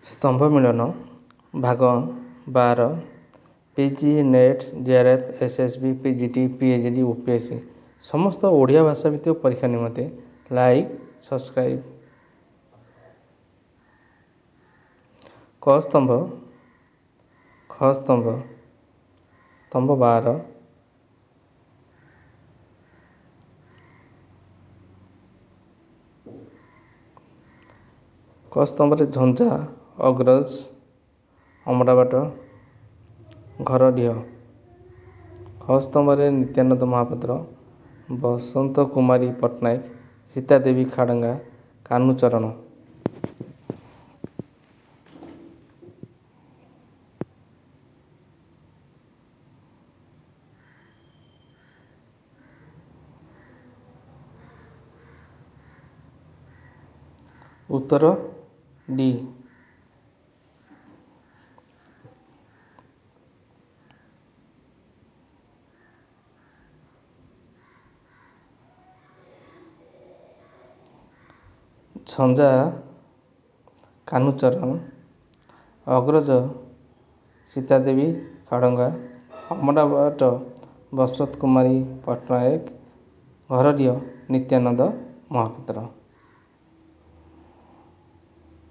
ସ୍ତମ୍ଭ ମିଳନ ଭାଗ 12 PG NET JRF SSB PGT PhD UPSC ସମସ୍ତ ଓଡ଼ିଆ ଭାଷା ଭିତ୍ତିକ ପରୀକ୍ଷା ନିମନ୍ତେ ଲାଇକ୍ ସବସ୍କ୍ରାଇବ୍। କ ସ୍ତମ୍ଭ ଖ ସ୍ତମ୍ଭ ସ୍ତମ୍ଭ 12 କ ସ୍ତମ୍ଭରେ ଝଞ୍ଜା ଅଗ୍ରଜ ଅମଡ଼ାବାଟ ଘରଡିହ। ଖ ସ୍ତମ୍ଭରେ ନିତ୍ୟାନନ୍ଦ ମହାପାତ୍ର ବସନ୍ତ କୁମାରୀ ପଟ୍ଟନାୟକ ସୀତାଦେବୀ ଖାଡ଼ଙ୍ଗା କାହ୍ନୁଚରଣ। ଉତ୍ତର ଡି। ଝଞ୍ଜା କାହ୍ନୁଚରଣ ଅଗ୍ରଜ ସୀତାଦେବୀ ଖାଡ଼ଙ୍ଗା ଅମଡ଼ାବାଟ ବସନ୍ତ କୁମାରୀ ପଟ୍ଟନାୟକ ଘରଡିହ ନିତ୍ୟାନନ୍ଦ ମହାପାତ୍ର।